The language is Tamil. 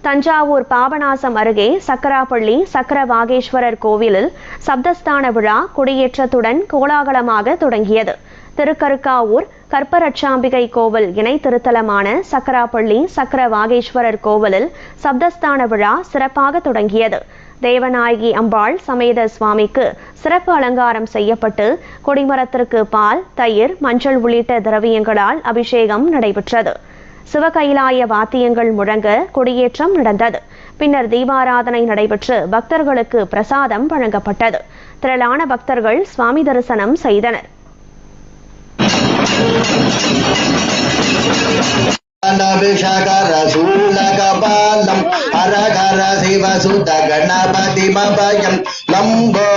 தஞ்சாவூர் பாபநாசம் அருகே சக்கராப்பள்ளி சக்கரவாகேஸ்வரர் கோவிலில் சப்தஸ்தான விழா கொடியேற்றத்துடன் கோலாகலமாக தொடங்கியது. திருக்கருக்காவூர் கற்பரட்சாம்பிகை கோவில் இணை திருத்தலமான சக்கராப்பள்ளி சக்கரவாகேஸ்வரர் கோவிலில் சப்தஸ்தான விழா சிறப்பாக தொடங்கியது. தேவநாயகி அம்பாள் சமேத சுவாமிக்கு சிறப்பு அலங்காரம் செய்யப்பட்டு கொடிமரத்திற்கு பால், தயிர், மஞ்சள் உள்ளிட்ட திரவியங்களால் அபிஷேகம் நடைபெற்றது. சிவகைலாய வாத்தியங்கள் முழங்க கொடியேற்றம் நடந்தது. பின்னர் தீபாராதனை நடைபெற்று பக்தர்களுக்கு பிரசாதம் வழங்கப்பட்டது. திரளான பக்தர்கள் சுவாமி தரிசனம் செய்தனர். Lambor